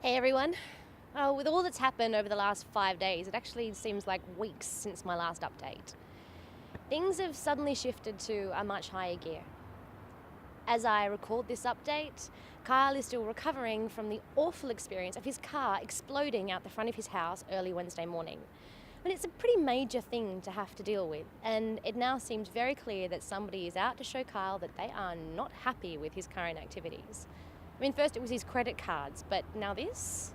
Hey everyone. With all that's happened over the last 5 days, it actually seems like weeks since my last update. Things have suddenly shifted to a much higher gear. As I record this update, Kyle is still recovering from the awful experience of his car exploding out the front of his house early Wednesday morning. And it's a pretty major thing to have to deal with, and it now seems very clear that somebody is out to show Kyle that they are not happy with his current activities. First it was his credit cards, but now this?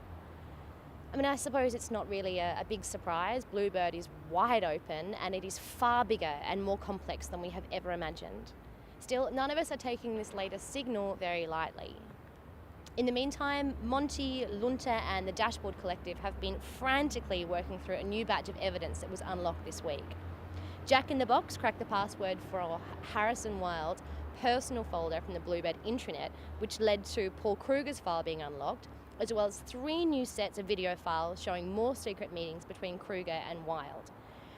I suppose it's not really a big surprise. Bluebird is wide open, and it is far bigger and more complex than we have ever imagined. Still, none of us are taking this latest signal very lightly. In the meantime, Monty, Lunta and the Dashboard Collective have been frantically working through a new batch of evidence that was unlocked this week. Jack in the Box cracked the password for Harrison Wild's personal folder from the Bluebird intranet, which led to Paul Kruger's file being unlocked, as well as 3 new sets of video files showing more secret meetings between Kruger and Wild.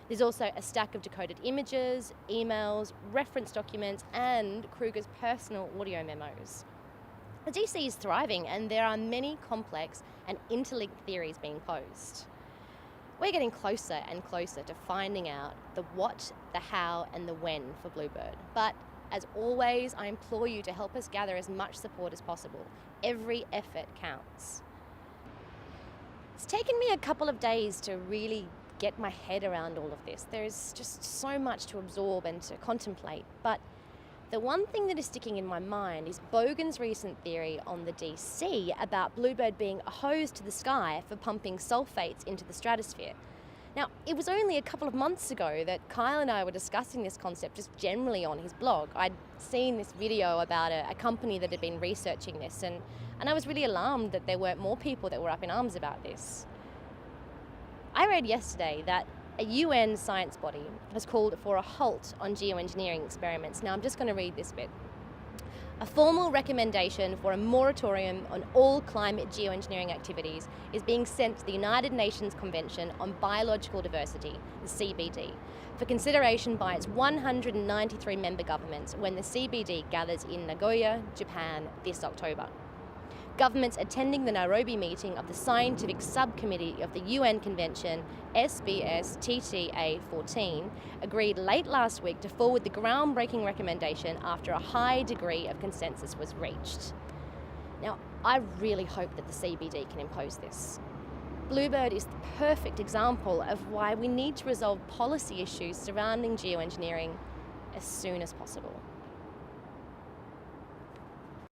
There's also a stack of decoded images, emails, reference documents, and Kruger's personal audio memos. The DC is thriving, and there are many complex and interlinked theories being posed. We're getting closer and closer to finding out the what, the how, and the when for Bluebird. But as always, I implore you to help us gather as much support as possible. Every effort counts. It's taken me a couple of days to really get my head around all of this. There's just so much to absorb and to contemplate. But the one thing that is sticking in my mind is Bogan's recent theory on the DC about Bluebird being a hose to the sky for pumping sulfates into the stratosphere. Now, it was only a couple of months ago that Kyle and I were discussing this concept just generally on his blog. I'd seen this video about a company that had been researching this, and I was really alarmed that there weren't more people that were up in arms about this. I read yesterday that a UN science body has called for a halt on geoengineering experiments. Now, I'm just going to read this bit. A formal recommendation for a moratorium on all climate geoengineering activities is being sent to the United Nations Convention on Biological Diversity, the CBD, for consideration by its 193 member governments when the CBD gathers in Nagoya, Japan this October. Governments attending the Nairobi meeting of the Scientific Subcommittee of the UN Convention SBS-TTA 14 agreed late last week to forward the groundbreaking recommendation after a high degree of consensus was reached. Now, I really hope that the CBD can impose this. Bluebird is the perfect example of why we need to resolve policy issues surrounding geoengineering as soon as possible.